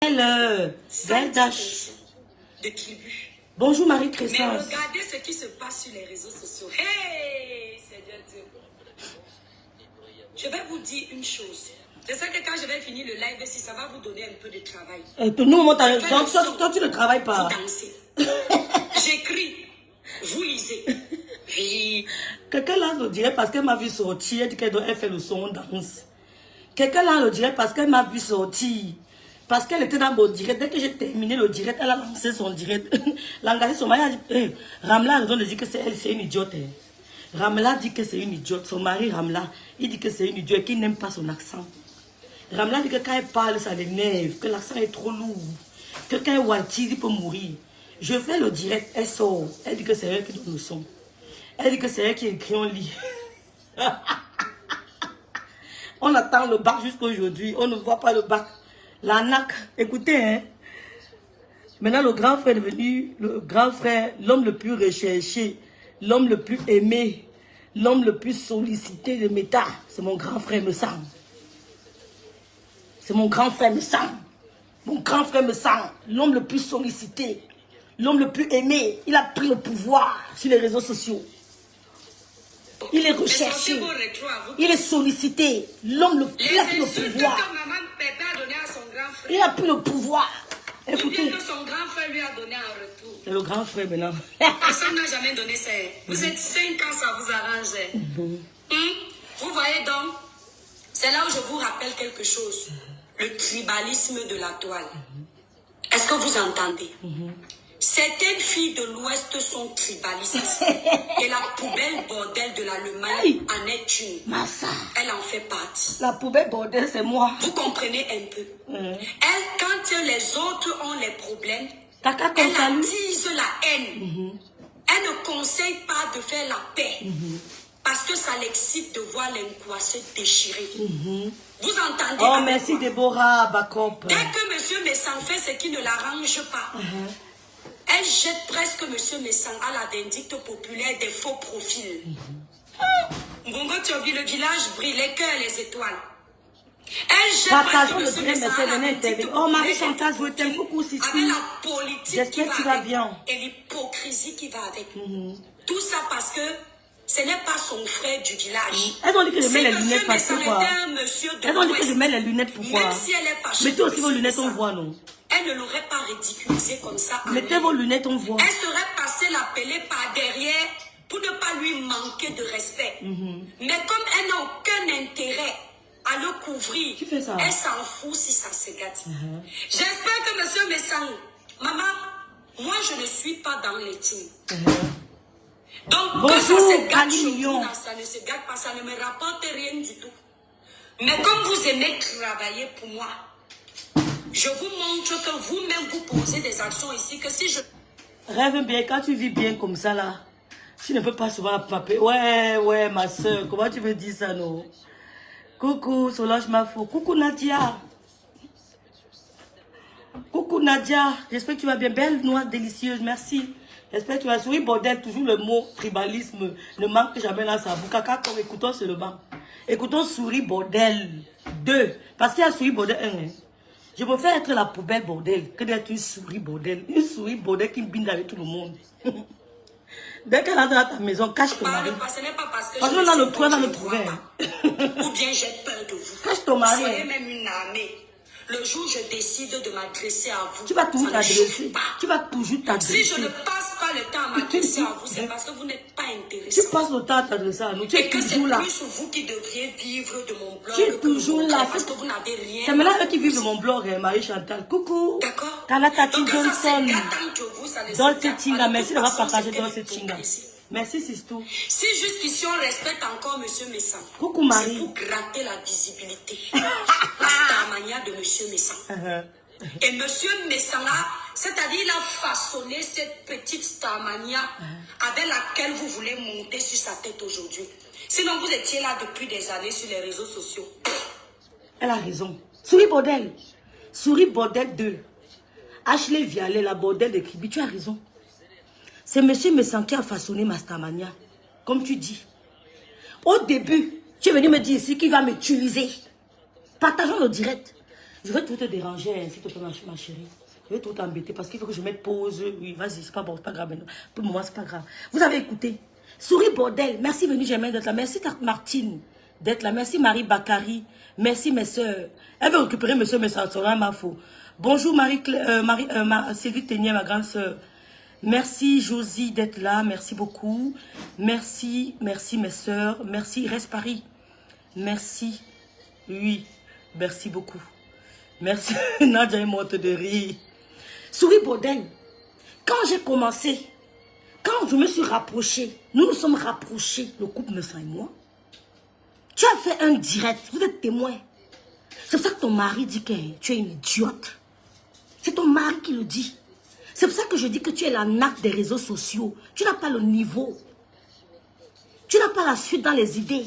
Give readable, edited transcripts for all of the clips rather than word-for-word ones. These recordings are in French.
Quelle Zeldash. De tribu. Bonjour Mais Marie-Crescence. regardez ce qui se passe sur les réseaux sociaux. Hey, Seigneur Dieu. Je vais vous dire une chose. Je sais que quand je vais finir le live, si ça va vous donner un peu de travail. Nous, donc, toi, tu ne travailles pas. Vous dansez. J'écris. Vous lisez. Et... Quelqu'un là le dirait parce qu'elle m'a vu sortir, elle dit qu'elle doit faire le son, on danse. Quelqu'un là le dirait parce qu'elle m'a vu sortir. Parce qu'elle était dans mon direct. Dès que j'ai terminé le direct, elle a lancé son direct. Elle a engagé son mari, elle a dit, hey, Ramla a raison de dire que c'est elle, c'est une idiote. Hein. Ramla dit que c'est une idiote. Son mari Ramla, il dit que c'est une idiote et qu'il n'aime pas son accent. Ramla dit que quand elle parle, ça l'énerve, que l'accent est trop lourd. Que quand elle watise, il peut mourir. Je fais le direct, elle sort. Elle dit que c'est elle qui donne le son. Elle dit que c'est elle qui écrit, on lit. On attend le bac jusqu'à aujourd'hui. On ne voit pas le bac. La NAC, écoutez, hein. Maintenant, le grand frère est devenu le grand frère, l'homme le plus recherché, l'homme le plus aimé, l'homme le plus sollicité de Meta. C'est mon grand frère me semble. C'est mon grand frère me semble. Mon grand frère me semble. L'homme le plus sollicité, l'homme le plus aimé. Il a pris le pouvoir sur les réseaux sociaux. Il est recherché. Il est sollicité. L'homme il a pris le pouvoir. Il a pris le pouvoir. Écoutez. Que son grand frère lui a donné en retour. C'est le grand frère maintenant. Personne n'a jamais donné ça. Vous êtes 5 ans, ça vous arrange. Vous voyez donc, c'est là où je vous rappelle quelque chose. Le tribalisme de la toile. Est-ce que vous entendez? Certaines filles de l'Ouest sont tribalistes. Et la poubelle bordel de l'Allemagne en est une. Massa. Elle en fait partie. La poubelle bordel, c'est moi. Vous comprenez un peu. Elle, quand les autres ont les problèmes, Kaka elle attise la haine. Elle ne conseille pas de faire la paix. Parce que ça l'excite de voir l'angoisse déchirée. Vous entendez? Oh, merci Déborah Bakop. Dès que monsieur Messan fait ce qui ne l'arrange pas, elle jette presque monsieur Messan à la vindicte populaire des faux profils. Ngongo Tiobi, le village brille, les cœurs, les étoiles. Elle jette presque monsieur Messan à la vindicte oh, Marie-Chantal, je t'aime beaucoup, Sissi. avec la politique qui va tu vas avec, bien. et l'hypocrisie qui va avec. Tout ça parce que ce n'est pas son frère du village. Elles ont dit que je mets les lunettes parce que quoi? Elles ont dit que je mets les lunettes pourquoi? Même si elle est fâchée. Mettez aussi vos lunettes, on voit, non? Elle ne l'aurait pas ridiculisé comme ça. Mettez vos lunettes, on voit. Elle serait passée l'appeler par derrière pour ne pas lui manquer de respect. Mais comme elle n'a aucun intérêt à le couvrir, elle s'en fout si ça se gâte. J'espère que monsieur Messan, maman, moi je ne suis pas dans les teams. Donc, bonjour, que ça se gâte, million. ça ne se gâte pas, ça ne me rapporte rien du tout. Mais comme vous aimez travailler pour moi, je vous montre que vous-même vous posez des actions ici, que si je... Rêve bien, quand tu vis bien comme ça là, tu ne peux pas souvent paper. Ouais, ma soeur, comment tu veux dire ça, non? Coucou, Solange Mafo. Coucou Nadia. Coucou Nadia, j'espère que tu vas bien. Belle, noire, délicieuse, merci. J'espère que tu vas sourire, bordel. Toujours le mot tribalisme ne manque jamais dans sa bouche. Kaka, comme écoutons seulement. Écoutons souris, bordel 2. Parce qu'il y a souris, bordel 1. Hein. Je préfère être la poubelle, bordel, que d'être une souris, bordel. Une souris, bordel qui binde avec tout le monde. Dès qu'elle entre dans ta maison, cache ton mari. Ce n'est pas parce que parce que là, le toit, dans le trouver. Ou bien j'ai peur de vous. Cache ton mari. Soyez même une armée. Le jour où je décide de m'adresser à vous, tu vas toujours t'adresser. Tu vas toujours t'adresser. Si je ne passe pas le temps à m'adresser à vous, c'est parce que vous n'êtes pas intéressé. Tu passes le temps à t'adresser à nous. Tu es toujours là. Et que c'est plus vous qui devriez vivre de mon blog. Tu es toujours là. Parce que vous n'avez rien. C'est maintenant eux qui vivent de mon blog, Marie-Chantal. Coucou. D'accord. Kala Tati Johnson. Dolce Chinga. Merci d'avoir partagé Dolce Chinga. Merci, Sistou. Si jusqu'ici on respecte encore M. Messan, coucou Marie. C'est pour gratter la visibilité. La starmania de M. Messan. Et M. Messan là, c'est-à-dire il a façonné cette petite starmania avec laquelle vous voulez monter sur sa tête aujourd'hui. Sinon vous étiez là depuis des années sur les réseaux sociaux. Elle a raison. Souris Bordel. Souris Bordel 2. Ashley Vialet, la Bordel de Kribi, tu as raison. C'est M. Messan qui a façonné ma starmania. Comme tu dis. Au début, tu es venu me dire ici qu'il va m'utiliser. Partageons le direct. Je vais tout te déranger, s'il te plaît, ma chérie. Je vais tout t'embêter parce qu'il faut que je mette pause. Oui, vas-y, c'est pas bon, c'est pas grave. Pour le moment, c'est pas grave. Vous avez écouté. Souris bordel. Merci venue Germaine d'être là. Merci Martine d'être là. Merci Marie Bakari. Merci mes soeurs. Elle veut récupérer mes soeurs, mais ça sera ma faute. Bonjour Sylvie Ténier, ma grande soeur. Merci Josie d'être là. Merci beaucoup. Merci mes soeurs. Merci Reste Paris. Merci. Oui, merci beaucoup. Merci. Nadia est morte de rire. Souris bordel. Quand j'ai commencé, quand je me suis rapprochée, nous sommes rapprochés, le couple Messan et moi. Tu as fait un direct, vous êtes témoin. C'est pour ça que ton mari dit que tu es une idiote. C'est ton mari qui le dit. C'est pour ça que je dis que tu es la nappe des réseaux sociaux. Tu n'as pas le niveau. Tu n'as pas la suite dans les idées.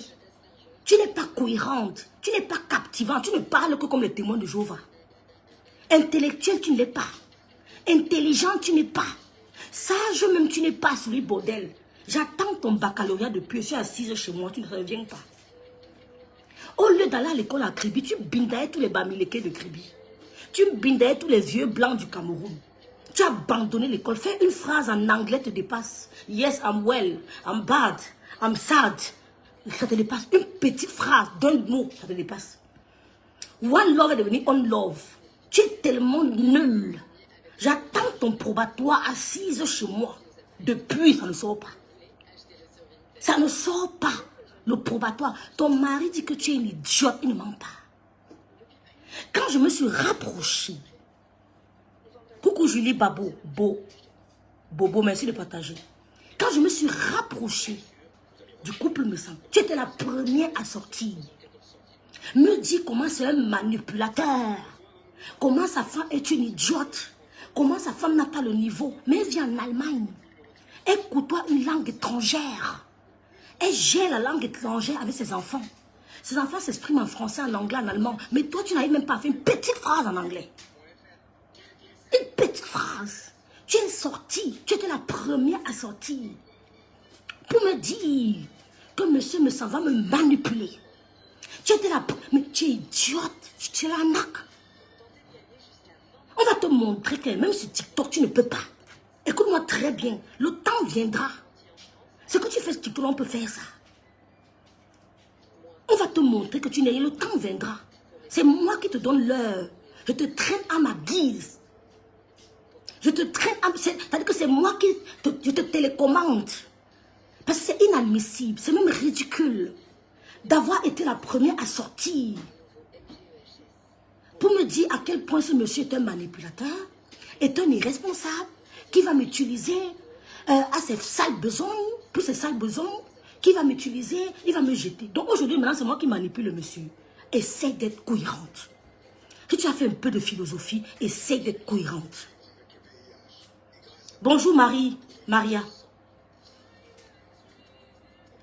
Tu n'es pas cohérente. Tu n'es pas captivante. Tu ne parles que comme les témoins de Jéhovah. Intellectuel, tu ne l'es pas. Intelligent, tu n'es pas. Sage même, tu n'es pas sur le bordel. J'attends ton baccalauréat depuis. Je suis assise chez moi, tu ne reviens pas. Au lieu d'aller à l'école à Kribi, tu bindaillais tous les bamilekés de Kribi. Tu bindaillais tous les vieux blancs du Cameroun. Tu as abandonné l'école. Fais une phrase en anglais te dépasse. Yes, I'm well. I'm bad. I'm sad. Ça te dépasse. Une petite phrase d'un mot, ça te dépasse. One love est devenu on love. Tu es tellement nul. J'attends ton probatoire assise chez moi. Depuis, ça ne sort pas. Ça ne sort pas. Le probatoire. Ton mari dit que tu es une idiote. Il ne ment pas. Quand je me suis rapprochée. Coucou Julie Babo. Bobo, merci de partager. Quand je me suis rapprochée du couple Messan, tu étais la première à sortir. Me dis comment c'est un manipulateur. Comment sa femme est une idiote. Comment sa femme n'a pas le niveau. Mais elle vit en Allemagne. Elle côtoie une langue étrangère. Elle gère la langue étrangère avec ses enfants. Ses enfants s'expriment en français, en anglais, en allemand. Mais toi, tu n'arrives même pas à faire une petite phrase en anglais. Une petite phrase. Tu es sortie. Tu étais la première à sortir. Pour me dire que monsieur Messan va me manipuler. Tu étais la... Mais tu es idiote. Tu es l'arnaque. On va te montrer que même sur TikTok, tu ne peux pas. Écoute-moi très bien. Le temps viendra. Ce que tu fais sur TikTok, on peut faire ça. On va te montrer que tu n'es... Le temps viendra. C'est moi qui te donne l'heure. Je te traîne à ma guise. Je te traîne à... C'est-à-dire que c'est moi qui... Je te télécommande. Parce que c'est inadmissible. C'est même ridicule. D'avoir été la première à sortir. Pour me dire à quel point ce monsieur est un manipulateur, est un irresponsable, qui va m'utiliser à ses sales besoins, pour ses sales besoins, qui va m'utiliser, il va me jeter. Donc aujourd'hui, maintenant, c'est moi qui manipule le monsieur. Essaye d'être cohérente. Si tu as fait un peu de philosophie, essaye d'être cohérente. Bonjour Maria.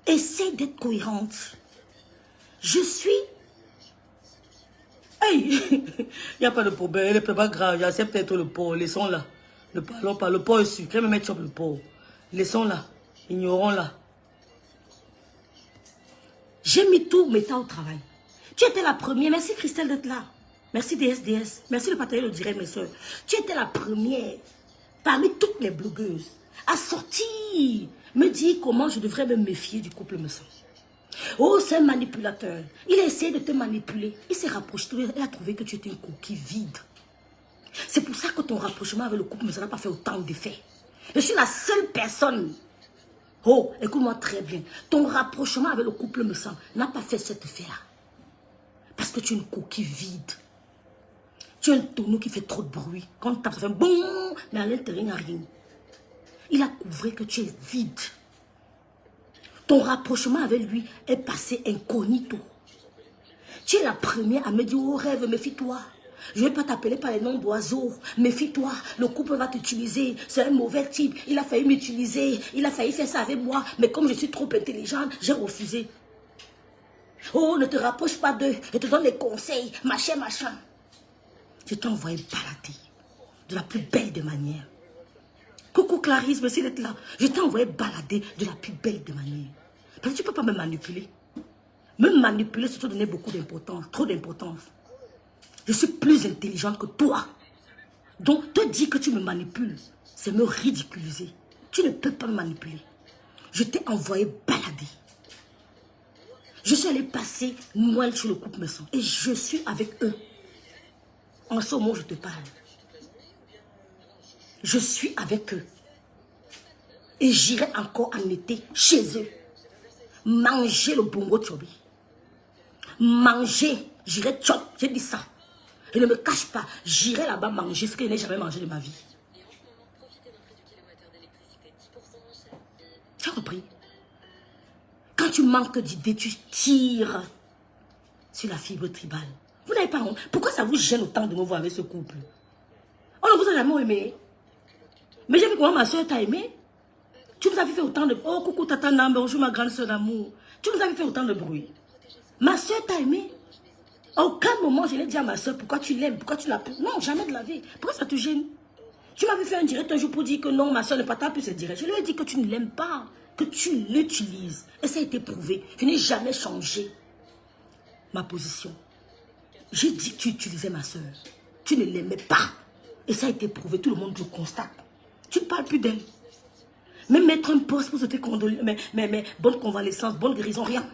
Essaye d'être cohérente. Je suis... Hey, il n'y a pas de problème, il n'est pas grave, il y a peut-être le porc, laissons-la. Le porc est sucré, mais mettre le porc. Laissons-la, ignorons-la. J'ai mis tout, mais au travail. Tu étais la première, merci Christelle d'être là. Merci DSDS, merci de partager le direct, mes soeurs. Tu étais la première, parmi toutes les blogueuses, à sortir, me dire comment je devrais me méfier du couple Messan. Oh, c'est un manipulateur. Il a essayé de te manipuler. Il s'est rapproché. Il a trouvé que tu étais une coquille vide. C'est pour ça que ton rapprochement avec le couple Messan n'a pas fait autant d'effets. Je suis la seule personne. Oh, écoute-moi très bien. Ton rapprochement avec le couple Messan n'a pas fait cet effet-là. Parce que tu es une coquille vide. Tu es un tonneau qui fait trop de bruit. Quand tu tape, ça fait bon, mais à l'intérieur, il n'y a rien. Il a couvré que tu es vide. Ton rapprochement avec lui est passé incognito. Tu es la première à me dire, oh rêve, méfie-toi. Je ne vais pas t'appeler par les noms d'oiseaux. Méfie-toi, le couple va t'utiliser. C'est un mauvais type. Il a failli m'utiliser. Il a failli faire ça avec moi. Mais comme je suis trop intelligente, j'ai refusé. Oh, ne te rapproche pas d'eux. Je te donne des conseils. Machin. Je t'ai envoyé balader de la plus belle des manières. Coucou Clarisse, merci d'être là. Je t'ai envoyé balader de la plus belle des manières. Parce que tu ne peux pas me manipuler. Me manipuler, c'est te donner beaucoup d'importance, trop d'importance. Je suis plus intelligente que toi. Donc, te dire que tu me manipules, c'est me ridiculiser. Tu ne peux pas me manipuler. Je t'ai envoyé balader. Je suis allée passer Noël sur le couple maison. Et je suis avec eux. En ce moment, je te parle. Je suis avec eux. Et j'irai encore en été chez eux. Manger le bongo tchobi. Manger. J'irai tchop. J'ai dit ça. Et ne me cache pas. J'irai là-bas manger ce que je n'ai jamais mangé de ma vie. Tu as compris? Quand tu manques d'idées, tu tires sur la fibre tribale. Vous n'avez pas honte. Pourquoi ça vous gêne autant de me voir avec ce couple? On ne vous a jamais aimé. Mais j'ai vu comment ma soeur t'a aimé. Tu nous avais fait autant de... Oh, coucou tata Nam, bonjour ma grande soeur d'amour. Tu nous avais fait autant de bruit. Ma soeur t'a aimé. À aucun moment, je l'ai dit à ma soeur, pourquoi tu l'aimes, pourquoi tu l'appelles. Non, jamais de la vie. Pourquoi ça te gêne? Tu m'avais fait un direct un jour pour dire que non, ma soeur n'est pas ta plus direct. Je lui ai dit que tu ne l'aimes pas, que tu l'utilises. Et ça a été prouvé. Je n'ai jamais changé ma position. J'ai dit que tu utilisais ma soeur. Tu ne l'aimais pas. Et ça a été prouvé. Tout le monde le constate. Tu ne parles plus d'elle. Même mettre un poste pour se te condoler. Mais bonne convalescence, bonne guérison, rien.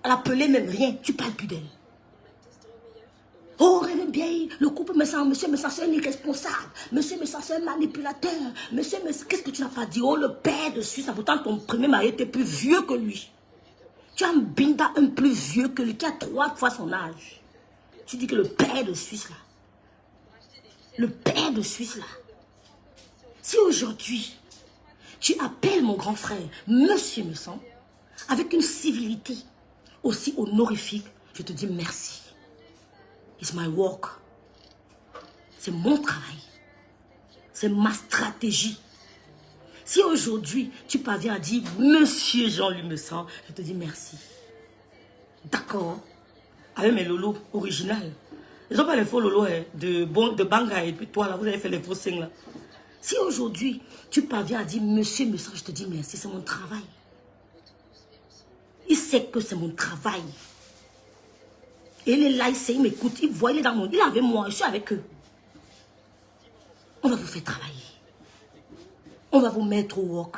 L'appeler même, rien. Tu ne parles plus d'elle. Oh, rêve bien, le couple me sent, monsieur me sent, c'est un irresponsable. Monsieur me sent, c'est un manipulateur. Monsieur me sent, qu'est-ce que tu n'as pas dit? Oh, le père de Suisse, pourtant ton premier mari était plus vieux que lui. Tu as un binda, un plus vieux que lui, qui a 3 fois son âge. Tu dis que le père de Suisse, là. Le père de Suisse, là. Si aujourd'hui, tu appelles mon grand frère, monsieur me sent, avec une civilité aussi honorifique, je te dis merci. It's my work. C'est mon travail. C'est ma stratégie. Si aujourd'hui, tu parviens à dire monsieur Jean-Louis me sent, je te dis merci. D'accord. Avec mes lolos originales. Ils n'ont pas les faux lolos de Banga et puis toi là, vous avez fait les faux signes là. Si aujourd'hui, tu parviens à dire monsieur me sent, je te dis merci, c'est mon travail. Il sait que c'est mon travail. Et il est là, il m'écoute, il voit, il est dans mon... Il est avec moi, je suis avec eux. On va vous faire travailler. On va vous mettre au wok.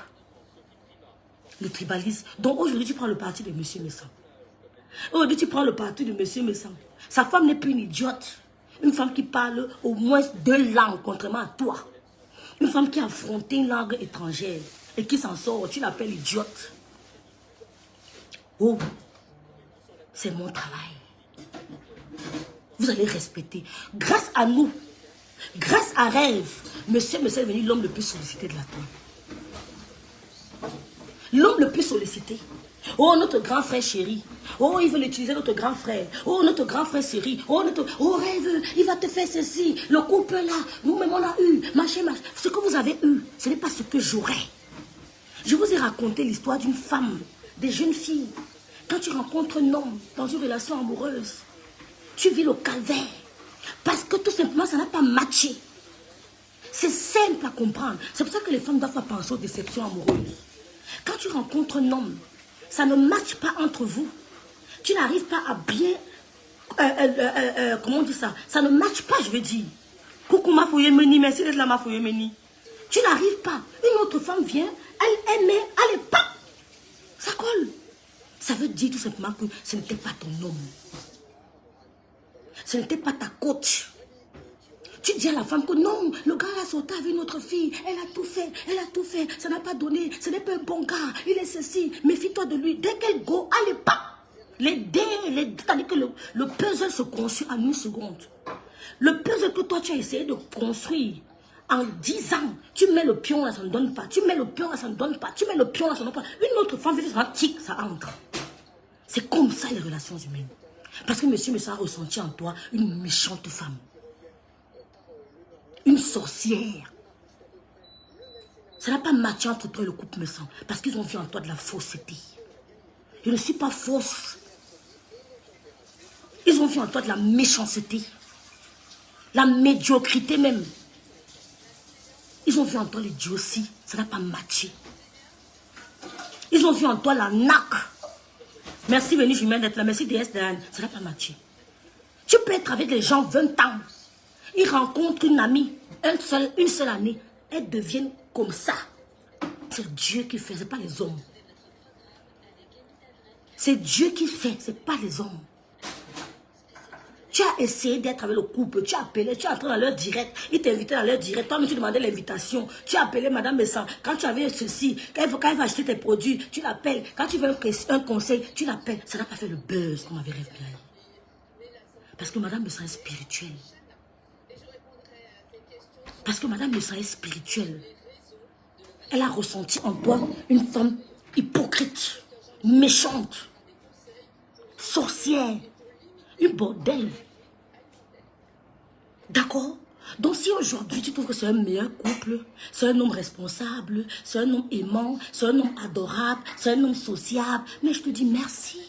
Le tribalisme. Donc aujourd'hui, tu prends le parti de monsieur Messan. Aujourd'hui, tu prends le parti de monsieur Messan. Sa femme n'est plus une idiote. Une femme qui parle au moins 2 langues, contrairement à toi. Une femme qui a affronté une langue étrangère et qui s'en sort, tu l'appelles idiote. Oh, c'est mon travail. Vous allez respecter. Grâce à nous, grâce à Rêve, monsieur est devenu l'homme le plus sollicité de la terre. L'homme le plus sollicité. Oh, notre grand frère chéri. Oh, il veut utiliser notre grand frère. Oh, notre grand frère chéri. Oh, Rêve, il va te faire ceci. Le couple là, nous-mêmes on a eu. Machin. Ce que vous avez eu, ce n'est pas ce que j'aurais. Je vous ai raconté l'histoire d'une femme, des jeunes filles. Quand tu rencontres un homme dans une relation amoureuse, tu vis le calvaire. Parce que tout simplement, ça n'a pas matché. C'est simple à comprendre. C'est pour ça que les femmes doivent pas penser aux déceptions amoureuses. Quand tu rencontres un homme, ça ne matche pas entre vous. Tu n'arrives pas à bien... comment on dit ça? Ça ne matche pas, je veux dire. Coucou ma fouille meni, merci d'être là ma fouille meni. Tu n'arrives pas. Une autre femme vient, elle aimait, allez, pap, ça colle. Ça veut dire tout simplement que ce n'était pas ton homme. Ce n'était pas ta coach. Tu dis à la femme que non, le gars a sauté avec une autre fille. Elle a tout fait, ça n'a pas donné. Ce n'est pas un bon gars, il est ceci. Méfie-toi de lui. Dès qu'elle go, allez, pap. C'est-à-dire que le puzzle se construit en 1 seconde. Le puzzle que toi tu as essayé de construire en 10 ans, tu mets le pion là, ça ne donne pas. Tu mets le pion là, ça ne donne pas. Tu mets le pion là, ça ne donne pas. Une autre femme fait ça, tic, ça entre. C'est comme ça les relations humaines. Parce que monsieur a ressenti en toi une méchante femme. Une sorcière. Ça n'a pas matché entre toi et le couple Messan. Parce qu'ils ont vu en toi de la fausseté. Je ne suis pas fausse. Ils ont vu en toi de la méchanceté. La médiocrité même. Ils ont vu en toi l'idiotie. Ça n'a pas matché. Ils ont vu en toi la naque. Merci Vénus Humaine d'être là. Merci DS Dan. Ça n'a pas matché. Tu peux être avec les gens 20 ans. Ils rencontrent une amie, une seule année. Elles deviennent comme ça. C'est Dieu qui fait, ce n'est pas les hommes. C'est Dieu qui fait, ce n'est pas les hommes. Tu as essayé d'être avec le couple, tu as appelé, tu es entré dans leur direct, ils t'invitaient dans leur direct, toi-même tu demandais l'invitation, tu as appelé Madame Messan, quand tu avais ceci, quand elle va acheter tes produits, tu l'appelles, quand tu veux un conseil, tu l'appelles, ça n'a pas fait le buzz qu'on avait rêvé. Parce que Madame Messan est spirituelle. Parce que Madame Messan est spirituelle. Elle a ressenti en toi une femme hypocrite, méchante, sorcière, une bordel. D'accord? Donc si aujourd'hui tu trouves que c'est un meilleur couple, c'est un homme responsable, c'est un homme aimant, c'est un homme adorable, c'est un homme sociable, mais je te dis merci.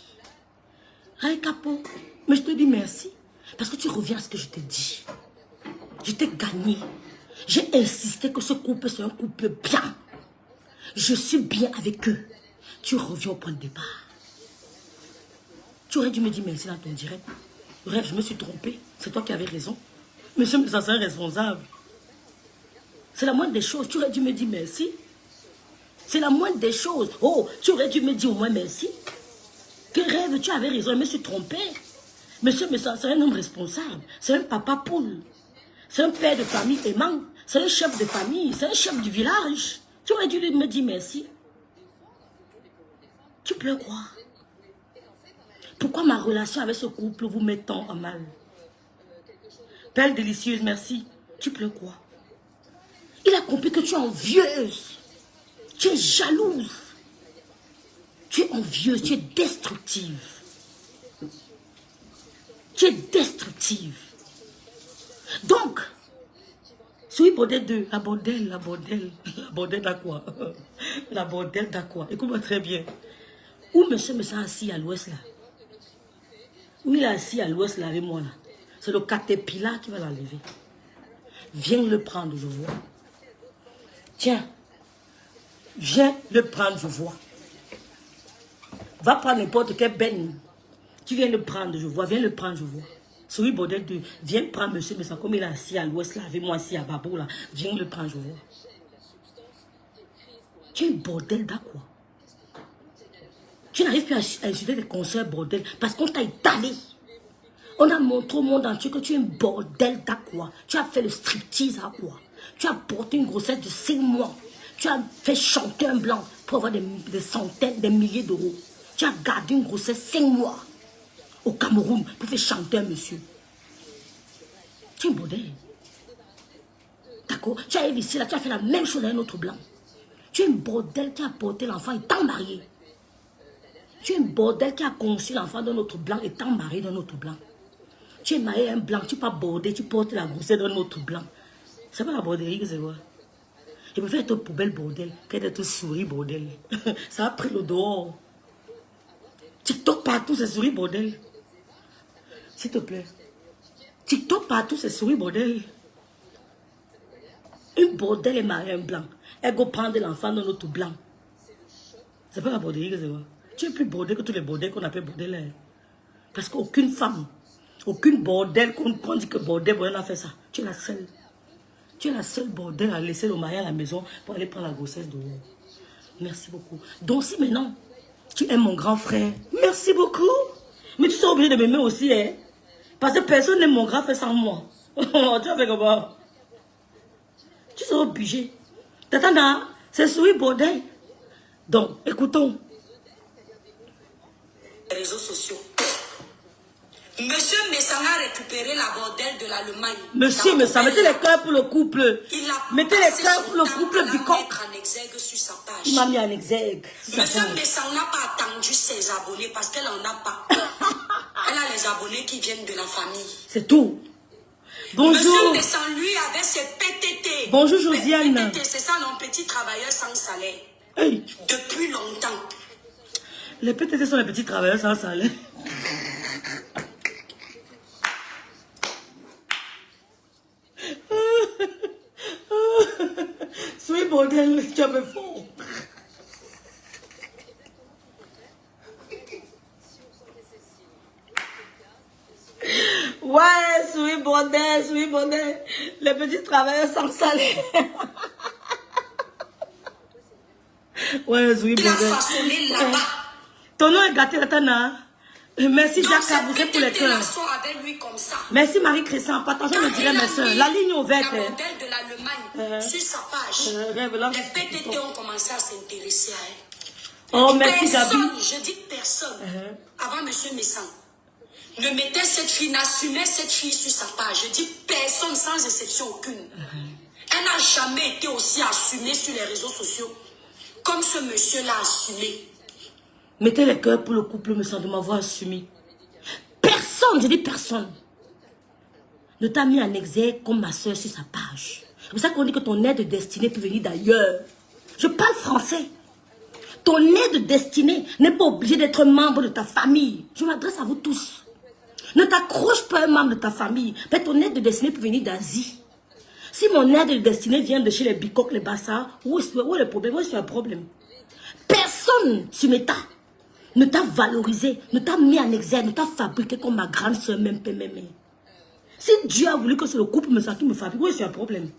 Ray Capo, mais je te dis merci. Parce que tu reviens à ce que je t'ai dit. Je t'ai gagné. J'ai insisté que ce couple c'est un couple bien. Je suis bien avec eux. Tu reviens au point de départ. Tu aurais dû me dire merci dans ton direct. Bref, je me suis trompée. C'est toi qui avais raison. Monsieur me sens responsable. C'est la moindre des choses. Tu aurais dû me dire merci. C'est la moindre des choses. Oh, tu aurais dû me dire au moins merci. Que rêve, tu avais raison. Je me suis trompée. Monsieur me sens, c'est un homme responsable. C'est un papa poule. C'est un père de famille aimant. C'est un chef de famille. C'est un chef du village. Tu aurais dû me dire merci. Tu pleures quoi? Pourquoi ma relation avec ce couple vous met tant en mal? Belle délicieuse, merci. Tu pleures quoi? Il a compris que tu es envieuse. Tu es jalouse. Tu es envieuse, tu es destructive. Tu es destructive. Donc, Sweet Bordel 2, la bordel d'Aqua. La bordel d'Aqua. Écoute-moi très bien. Où monsieur me sent assis à l'ouest là? Où il est assis à l'ouest là avec moi là? C'est le caterpillar qui va l'enlever. Viens le prendre, je vois. Tiens. Viens le prendre, je vois. Va prendre n'importe quel ben. Tu viens le prendre, je vois. Viens le prendre, je vois. Sweet Bordel 2. Viens prendre monsieur, mais ça comme il est assis à l'ouest là, avec moi assis à Babo là. Viens le prendre, je vois. Tu es un bordel d'Aqua. Tu n'arrives plus à insulter des consoeurs bordel parce qu'on t'a étalé. On a montré au monde entier que tu es un bordel d'Aqua. Tu as fait le striptease à Aqua. Tu as porté une grossesse de 5 mois. Tu as fait chanter un blanc pour avoir des centaines, des milliers d'euros. Tu as gardé une grossesse 5 mois au Cameroun pour faire chanter un monsieur. Tu es un bordel. D'accord? Tu arrives ici, là, tu as fait la même chose à un autre blanc. Tu es un bordel qui a porté l'enfant étant marié. Tu es un bordel qui a conçu l'enfant d'un autre blanc étant marié d'un autre blanc. Tu es marié à un blanc, tu n'es pas bordé, tu portes la grossesse d'un autre blanc. C'est pas la borderie que c'est quoi? Je préfère être poubelle bordel qu'être souris bordel. Ça a pris le dehors. TikTok partout, c'est souris bordel. S'il te plaît. TikTok partout, c'est souris bordel. Une bordel est mariée à un blanc. Elle va prendre l'enfant d'un autre blanc. C'est pas la borderie que c'est quoi? Tu es plus bordel que tous les bordels qu'on appelle bordel. Hein. Parce qu'aucune femme, aucune bordel qu'on dit que bordel a fait ça. Tu es la seule. Tu es la seule bordel à laisser le mari à la maison pour aller prendre la grossesse de vous. Merci beaucoup. Donc si maintenant, tu aimes mon grand frère, merci beaucoup. Mais tu seras obligé de m'aimer aussi. Hein? Parce que personne n'aime mon grand frère sans moi. Tu as fait comment? Tu seras obligé. T'attends, c'est souris bordel. Donc, écoutons. Les réseaux sociaux. Monsieur Messan a récupéré la bordelle de l'Allemagne. Monsieur Messan, mettez les cœurs pour le couple. Mettez les cœurs pour le couple Bicoque. Il m'a mis en exergue. Monsieur Messan n'a pas attendu ses abonnés parce qu'elle n'en a pas. Elle a les abonnés qui viennent de la famille. C'est tout. Bonjour. Monsieur Messan, lui, avait ses PTT. Bonjour Josiane. PTT, c'est ça, non, petit travailleur sans salaire. Hey. Depuis longtemps. Les PTT sont les petits travailleurs sans salaire. Soyez bordel, tu avais faux. Ouais. bordel, oui, bordel. Les petits travailleurs sans salaire. Ouais, oui, Il a bordel. façonné là-bas. Ton nom est gâté, Latana. Merci, Donc, Jacques c'est Caboussé pour les cœurs. avec lui comme ça. Merci, Marie Crescent. Partageons le direct, mes soeurs. La ligne ouverte. La modèle de l'Allemagne sur sa page. Les PTT ont commencé à s'intéresser à elle. Oh, merci, Gabi. Personne, je dis personne, avant M. Messan, ne mettait cette fille, n'assumait cette fille sur sa page. Je dis personne, sans exception aucune. Elle n'a jamais été aussi assumée sur les réseaux sociaux comme ce monsieur l'a assumé. Mettez les cœurs pour le couple, me semble, de m'avoir assumé. Personne, je dis personne, ne t'a mis en exergue comme ma soeur sur sa page. C'est pour ça qu'on dit que ton aide destinée peut venir d'ailleurs. Je parle français. Ton aide destinée n'est pas obligé d'être membre de ta famille. Je m'adresse à vous tous. Ne t'accroche pas à un membre de ta famille. Mais ton aide destinée peut venir d'Asie. Si mon aide destinée vient de chez les Bicoques, les Bassards, où est le problème? Où est le problème? Personne sur Meta ne t'a valorisé, ne t'a mis en exergue, ne t'a fabriqué comme ma grande soeur, même. Si Dieu a voulu que c'est le couple qui me fabrique, où est le problème?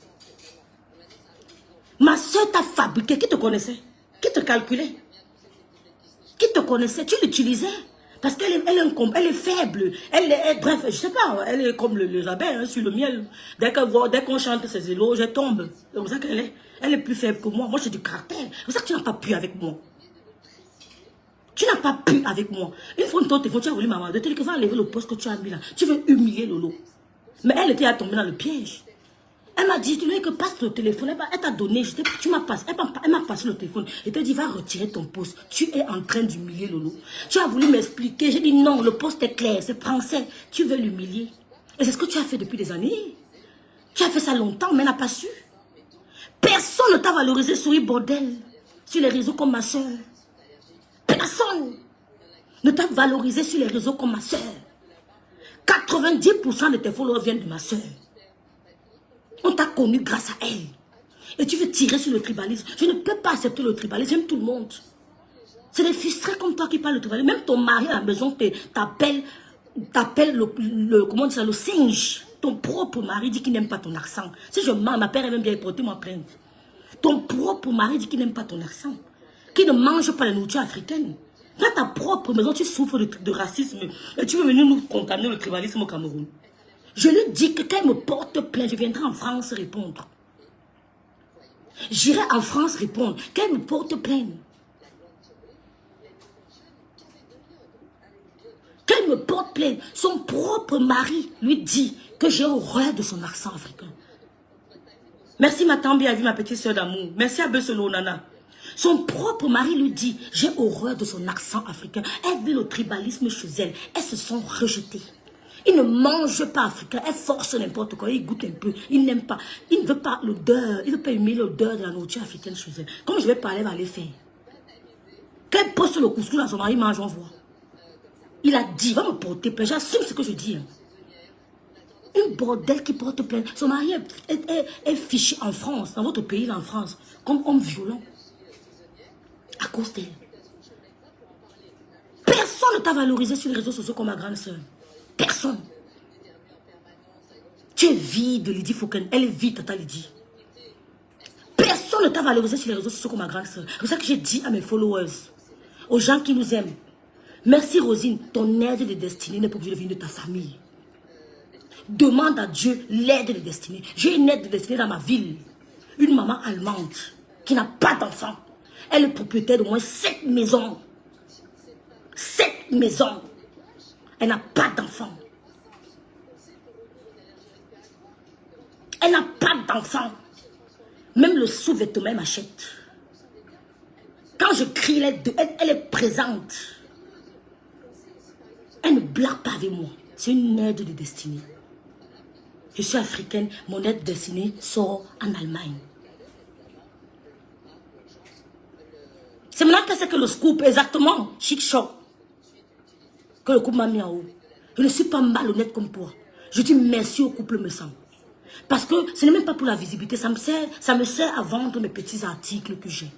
Ma soeur t'a fabriqué, qui te connaissait? Qui te calculait? Qui te connaissait? Tu l'utilisais? Parce qu'elle est faible. Bref, je sais pas, elle est comme les abeilles, hein, sur le miel. Dès qu'on chante ses éloges, elle tombe. C'est pour ça qu'elle est. Elle est plus faible que moi. Moi, j'ai du caractère. C'est pour ça que tu n'as pas pu avec moi. Tu n'as pas pu avec moi. Une fois, tu as voulu maman, de te dire que va enlever le poste que tu as mis là. Tu veux humilier Lolo. Mais elle était à tomber dans le piège. Elle m'a dit, tu lui as dit que passe le téléphone. Elle t'a donné, tu m'as passé. Elle m'a passé le téléphone. Elle t'a dit, va retirer ton poste. Tu es en train d'humilier Lolo. Tu as voulu m'expliquer. J'ai dit non, le poste est clair, c'est français. Tu veux l'humilier. Et c'est ce que tu as fait depuis des années. Tu as fait ça longtemps, mais elle n'a pas su. Personne ne t'a valorisé sur bordel. Sur les réseaux comme ma soeur. Personne ne t'a valorisé sur les réseaux comme ma soeur. 90% de tes followers viennent de ma soeur. On t'a connu grâce à elle. Et tu veux tirer sur le tribalisme. Je ne peux pas accepter le tribalisme. J'aime tout le monde. C'est des frustrés comme toi qui parlent de tribalisme. Même ton mari à la maison t'appelle comment dire ça, le singe. Ton propre mari dit qu'il n'aime pas ton accent. Si je mens, ma père aime bien porter ma plainte. Ton propre mari dit qu'il n'aime pas ton accent. Qu'il ne mange pas la nourriture africaine. Dans ta propre maison, tu souffres de racisme. Et tu veux venir nous condamner le tribalisme au Cameroun. Je lui dis que quand elle me porte plainte, je viendrai en France répondre. J'irai en France répondre. Quand elle me porte plainte. Quand elle me porte plainte, son propre mari lui dit que j'ai horreur de son accent africain. Merci ma tante bien vu ma petite soeur d'amour. Merci à Besselo Nana. Son propre mari lui dit, j'ai horreur de son accent africain. Elle vit le tribalisme chez elle. Elles se sont rejetées. Il ne mange pas africain, elle force n'importe quoi, il goûte un peu, il n'aime pas, il ne veut pas l'odeur, il ne veut pas aimer l'odeur de la nourriture africaine chez elle. Comme je vais parler, elle va aller faire. Quand elle poste le couscous à son mari, il mange, on voit. Il a dit, va me porter plainte, j'assume ce que je dis. Hein. Une bordel qui porte plainte. Son mari est fiché en France, dans votre pays, là, en France, comme homme violent. À cause d'elle. Personne ne t'a valorisé sur les réseaux sociaux comme ma grande soeur. Personne. Tu es vide, Lydie Fouken. Elle est vide, Tata Lydie. Personne ne t'a valorisé sur les réseaux sociaux comme ma grande soeur. C'est pour ça que j'ai dit à mes followers, aux gens qui nous aiment, merci Rosine, ton aide de destinée n'est pas obligée de venir de ta famille. Demande à Dieu l'aide de destinée. J'ai une aide de destinée dans ma ville. Une maman allemande qui n'a pas d'enfant. Elle est propriétaire de moins 7 maisons. 7 maisons. Elle n'a pas d'enfant. Elle n'a pas d'enfant. Même le sous-vêtement, elle m'achète. Quand je crie, elle est présente. Elle ne blague pas avec moi. C'est une aide de destinée. Je suis africaine, mon aide de destinée sort en Allemagne. C'est maintenant que c'est que le scoop, exactement, chic choc, que le couple m'a mis en haut. Je ne suis pas malhonnête comme toi. Je dis merci au couple me semble. Parce que ce n'est même pas pour la visibilité, ça me sert à vendre mes petits articles que j'ai.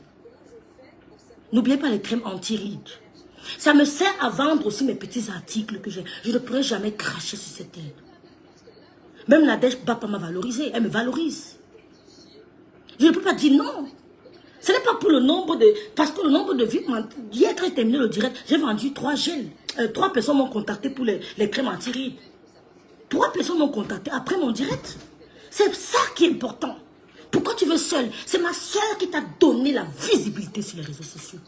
N'oubliez pas les crèmes anti-rides. Ça me sert à vendre aussi mes petits articles que j'ai. Je ne pourrai jamais cracher sur cette aide. Même la Dèche Bapa m'a valorisé. Elle me valorise. Je ne peux pas dire non. Ce n'est pas pour le nombre de... Parce que le nombre de vies... Hier, quand j'ai terminé le direct, j'ai vendu 3 gels. 3 personnes m'ont contacté pour les crèmes anti-rides. 3 personnes m'ont contacté après mon direct. C'est ça qui est important. Pourquoi tu veux seul? C'est ma soeur qui t'a donné la visibilité sur les réseaux sociaux.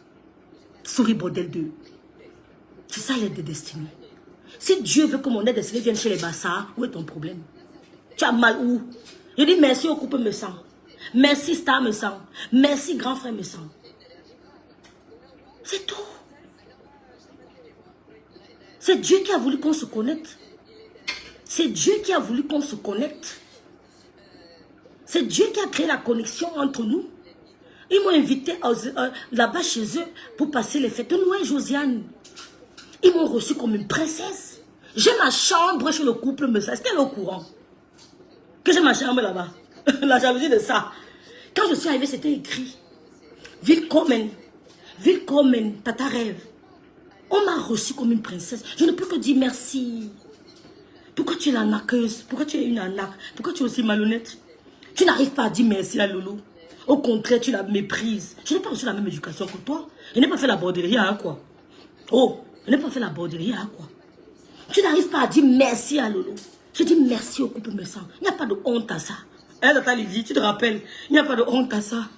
Souris bordel 2. C'est ça l'aide de destinée. Si Dieu veut que mon aide de destinée vienne chez les bassards, où est ton problème? Tu as mal où? Je dis merci au couple me sent. Merci Star me sent. Merci grand frère me sent. C'est tout. C'est Dieu qui a voulu qu'on se connecte. C'est Dieu qui a voulu qu'on se connecte. C'est Dieu qui a créé la connexion entre nous. Ils m'ont invité là-bas chez eux pour passer les fêtes. Nous, Josiane. Ils m'ont reçu comme une princesse. J'ai ma chambre chez le couple me sent. Est-ce qu'elle est au courant que j'ai ma chambre là-bas? La jalousie de ça. Quand je suis arrivée, c'était écrit. Willkommen. Willkommen, tata rêve. On m'a reçu comme une princesse. Je ne peux que dire merci. Pourquoi tu es l'arnaqueuse? Pourquoi tu es une arnaque? Pourquoi tu es aussi malhonnête? Tu n'arrives pas à dire merci à Lolo. Au contraire, tu la méprises. Je n'ai pas reçu la même éducation que toi. Je n'ai pas fait la borderie à quoi? Oh, je n'ai pas fait la borderie à quoi? Tu n'arrives pas à dire merci à Lolo. Je dis merci au couple me sent. Il n'y a pas de honte à ça. Hein, tata Lydie, tu te rappelles? Il n'y a pas de honte à ça.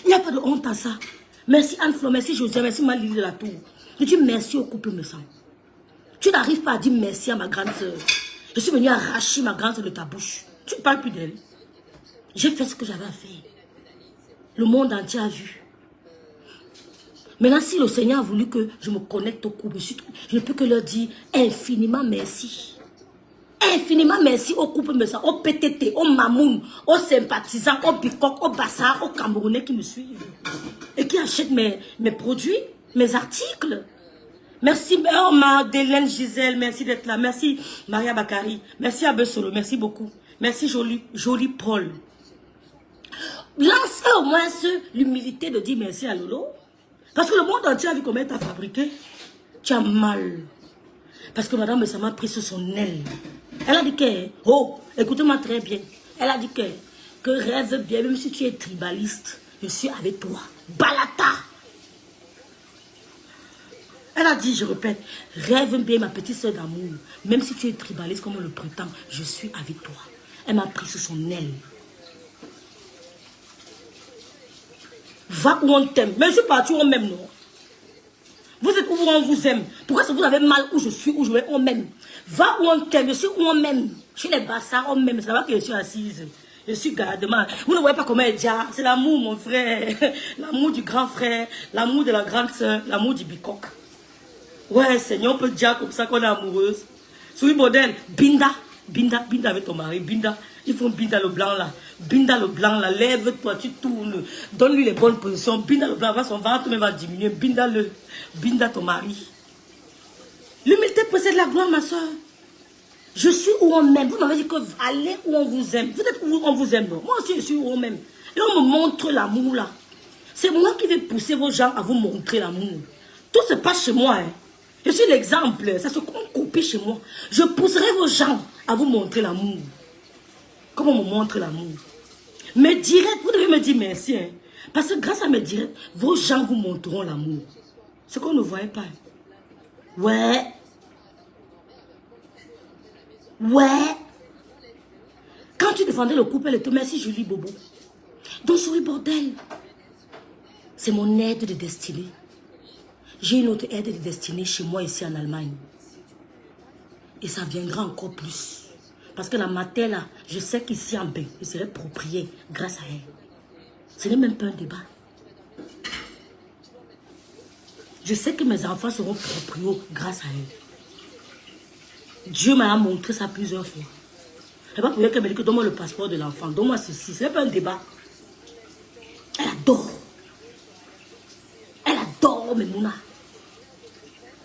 Il n'y a pas de honte à ça. Merci Anne-Flo, merci José, merci Malie de la Tour. Je dis merci au couple me sent. Tu n'arrives pas à dire merci à ma grande soeur. Je suis venue arracher ma grande soeur de ta bouche. Tu ne parles plus d'elle. J'ai fait ce que j'avais à faire. Le monde entier a vu. Maintenant, si le Seigneur a voulu que je me connecte au couple, je ne peux que leur dire infiniment merci. Infiniment merci au couple me sent, au PTT, au Mamoun, aux sympathisants, aux Bikok, aux Bassar, aux Camerounais qui me suivent. Et qui achètent mes produits, mes articles. Merci, oh, Madeleine Gisèle, merci d'être là. Merci, Maria Bakari. Merci, Abe Solo, merci beaucoup. Merci, Jolie Paul. Lance au moins l'humilité de dire merci à Lolo. Parce que le monde entier a vu comment tu as fabriqué. Tu as mal. Parce que madame ça m'a pris sur son aile. Elle a dit que, oh, écoutez-moi très bien. Elle a dit que rêve bien, même si tu es tribaliste, je suis avec toi. Balata. Elle a dit, je répète, rêve bien ma petite soeur d'amour. Même si tu es tribaliste comme on le prétend, je suis avec toi. Elle m'a pris sur son aile. Va où on t'aime. Mais je suis partie où on m'aime, non? Vous êtes où on vous aime. Pourquoi si vous avez mal où je suis, où je vais, on m'aime. Va où on t'aime, je suis où on m'aime. Chez les bassards, on m'aime. C'est là-bas que je suis assise. Je suis gardement. Vous ne voyez pas comment elle dit. C'est l'amour, mon frère. L'amour du grand frère. L'amour de la grande soeur. L'amour du bicoque. Ouais, Seigneur, on peut dire comme ça qu'on est amoureuse. Souris modèle. Binda. Binda avec ton mari. Binda. Ils font Binda le blanc là. Binda le blanc là. Lève-toi, tu tournes. Donne-lui les bonnes positions. Binda le blanc, son ventre même va diminuer. Binda ton mari. L'humilité possède la gloire, ma soeur. Je suis où on m'aime. Vous m'avez dit que allez où on vous aime. Vous êtes où on vous aime. Moi aussi, je suis où on m'aime. Et on me montre l'amour là. C'est moi qui vais pousser vos gens à vous montrer l'amour. Tout se passe chez moi. Hein. Je suis l'exemple. Ça se copie chez moi. Je pousserai vos gens à vous montrer l'amour. Comme on me montre l'amour. Mes directs, vous devez me dire merci. Hein. Parce que grâce à mes directs, vos gens vous montreront l'amour. Ce qu'on ne voyait pas. Ouais. Ouais. Quand tu défendais le couple, elle était merci Julie Bobo. Donc souris bordel. C'est mon aide de destinée. J'ai une autre aide de destinée chez moi ici en Allemagne. Et ça viendra encore plus. Parce que la mater là, je sais qu'ici en bain, je serai propriétaire grâce à elle. Ce n'est même pas un débat. Je sais que mes enfants seront proprios grâce à elle. Dieu m'a montré ça plusieurs fois. Je n'ai pas pu qu'elle me dise que donne-moi le passeport de l'enfant, donne-moi ceci. Ce n'est pas un débat. Elle adore. Elle adore Memouna.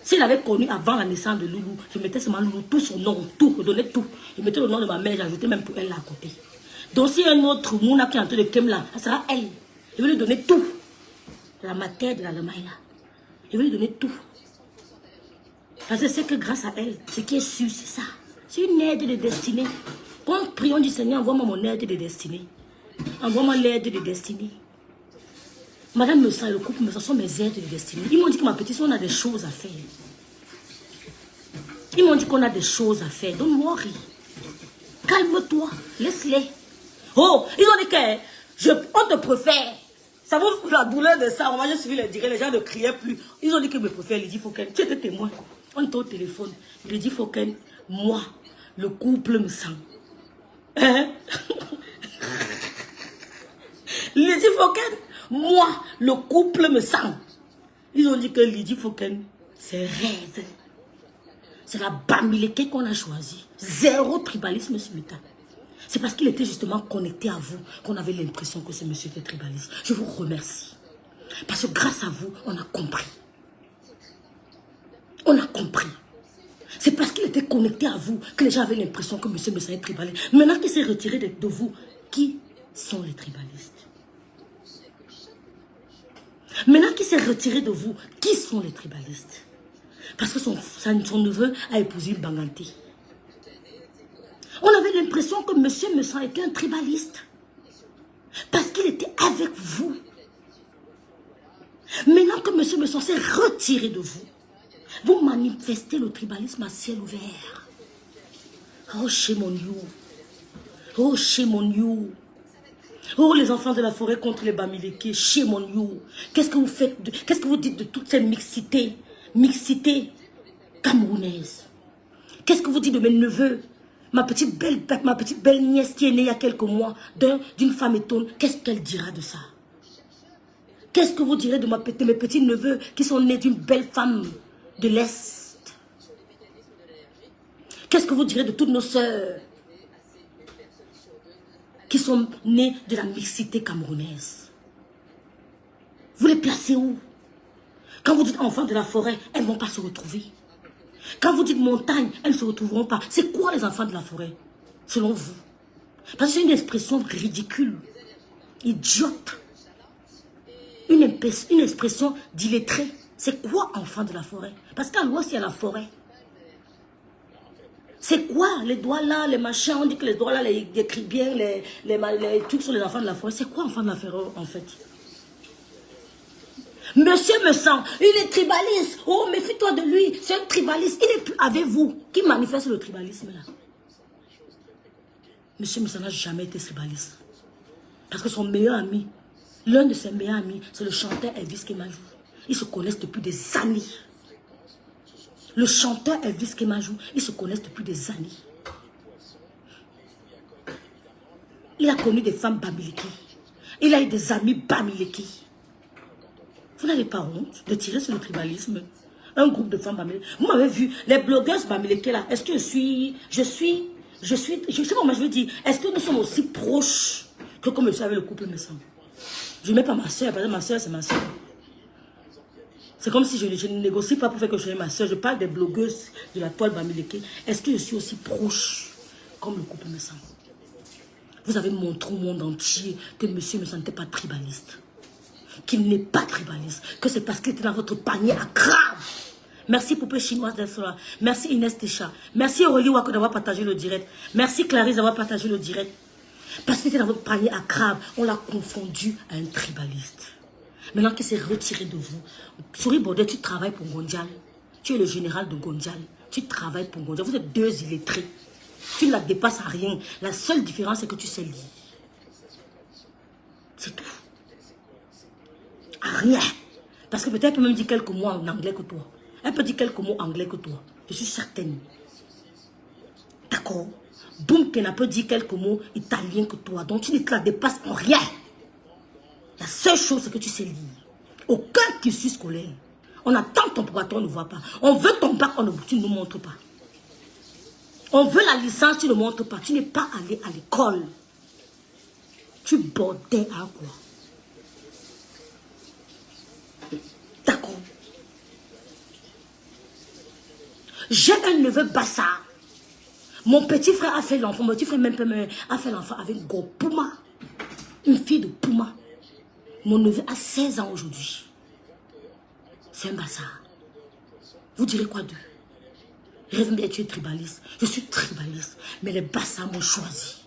S'il avait connu avant la naissance de Loulou, je mettais seulement Loulou, tout son nom, tout, je donnais tout. Je mettais le nom de ma mère, j'ajoutais même pour elle là à côté. Donc s'il y a un autre Mouna qui est en train de Kemla, ça sera elle. Je vais lui donner tout. La mater de l'Allemagne là. Je vais lui donner tout. Parce que c'est que grâce à elle, ce qui est sûr, c'est ça. C'est une aide de destinée. Quand nous prions du Seigneur, envoie-moi mon aide de destinée. Envoie-moi l'aide de destinée. Madame me sent, le couple me sent, sont mes aides de destinée. Ils m'ont dit que ma petite, on a des choses à faire. Ils m'ont dit qu'on a des choses à faire. Don't worry. Calme-toi. Laisse-les. Oh, ils ont dit que on te préfère. Ça vous la douleur de ça. Moi, je suis les dire, les gens ne criaient plus. Ils ont dit que me préfèrent. Lydie Fauquet. Tu étais témoin. On était au téléphone. Lydie Fauquet, moi, le couple me sent. Hein? Lydie Fauquet, moi, le couple me sent. Ils ont dit que Lydie Fauquet, c'est raide. C'est la Bamileke qu'on a choisi. Zéro tribalisme ce matin. C'est parce qu'il était justement connecté à vous qu'on avait l'impression que ce monsieur était tribaliste. Je vous remercie. Parce que grâce à vous, on a compris. On a compris. C'est parce qu'il était connecté à vous que les gens avaient l'impression que monsieur est tribaliste. Maintenant qu'il s'est retiré de vous, qui sont les tribalistes? Maintenant qu'il s'est retiré de vous, qui sont les tribalistes? Parce que son neveu a épousé une Banganté. On avait l'impression que monsieur Messan était un tribaliste. Parce qu'il était avec vous. Maintenant que monsieur Messan s'est retiré de vous, vous manifestez le tribalisme à ciel ouvert. Oh, shame on you. Oh, shame on you. Oh, les enfants de la forêt contre les Bamileke, shame on you. Qu'est-ce que vous faites? Qu'est-ce que vous dites de toute cette mixité camerounaise? Qu'est-ce que vous dites de mes neveux? Ma petite belle nièce qui est née il y a quelques mois d'une femme étonne, qu'est-ce qu'elle dira de ça? Qu'est-ce que vous direz de mes petits neveux qui sont nés d'une belle femme de l'Est? Qu'est-ce que vous direz de toutes nos sœurs qui sont nées de la mixité camerounaise? Vous les placez où? Quand vous dites enfants de la forêt, elles ne vont pas se retrouver. Quand vous dites montagne, elles ne se retrouveront pas. C'est quoi les enfants de la forêt, selon vous? Parce que c'est une expression ridicule, idiote. Une expression d'illettré. C'est quoi enfant de la forêt? Parce qu'à l'ouest, il y a la forêt. C'est quoi les doigts là, les machins? On dit que les doigts là, les bien, les trucs sur les enfants de la forêt. C'est quoi enfant de la forêt en fait? Monsieur me sent, il est tribaliste. Oh, méfie-toi de lui, c'est un tribaliste. Il est plus avec vous. Qui manifeste le tribalisme là? Monsieur me sent n'a jamais été tribaliste. Parce que son meilleur ami, l'un de ses meilleurs amis, c'est le chanteur Elvis Kemajou. Ils se connaissent depuis des années. Le chanteur Elvis Kemajou, ils se connaissent depuis des années. Il a connu des femmes Bamileke. Il a eu des amis Bamileke. Vous n'avez pas honte de tirer sur le tribalisme? Un groupe de femmes Bamileke. Vous m'avez vu, les blogueuses Bamileke là, est-ce que je sais pas, moi je veux dire, est-ce que nous sommes aussi proches que comme je suis avec le couple me semble? Je ne mets pas ma soeur, parce que ma soeur c'est ma soeur. C'est comme si je ne négocie pas pour faire que je sois ma soeur. Je parle des blogueuses de la toile Bamileke. Est-ce que je suis aussi proche comme le couple me semble? Vous avez montré au monde entier que monsieur ne se sentait pas tribaliste. Qu'il n'est pas tribaliste. Que c'est parce qu'il était dans votre panier à crabe. Merci Poupée Chinoise d'être là. Merci Inès Técha. Merci Aurélie Wako d'avoir partagé le direct. Merci Clarisse d'avoir partagé le direct. Parce qu'il était dans votre panier à crabe, on l'a confondu à un tribaliste. Maintenant qu'il s'est retiré de vous, Souris Baudet, tu travailles pour Gondjal. Tu es le général de Gondjal. Tu travailles pour Gondjal. Vous êtes deux illettrés. Tu ne la dépasses à rien. La seule différence, c'est que tu sais lire. C'est tout. À rien. Parce que peut-être elle peut même dire quelques mots en anglais que toi. Elle peut dire quelques mots anglais que toi. Je suis certaine. D'accord? Boumkena peut dire quelques mots italiens que toi. Donc tu ne te la dépasses en rien. La seule chose, c'est que tu sais lire. Aucun cursus scolaire. On attend ton bac, on ne voit pas. On veut ton bac, tu ne nous montres pas. On veut la licence, tu ne montres pas. Tu n'es pas allé à l'école. Tu bordais à quoi? D'accord. J'ai un neveu Bassa. Mon petit frère a fait l'enfant. Mon petit frère même a fait l'enfant avec Go Puma. Une fille de Puma. Mon neveu a 16 ans aujourd'hui. C'est un Bassa. Vous direz quoi d'eux? Raison bien, tu es tribaliste. Je suis tribaliste. Mais les Bassa m'ont choisi.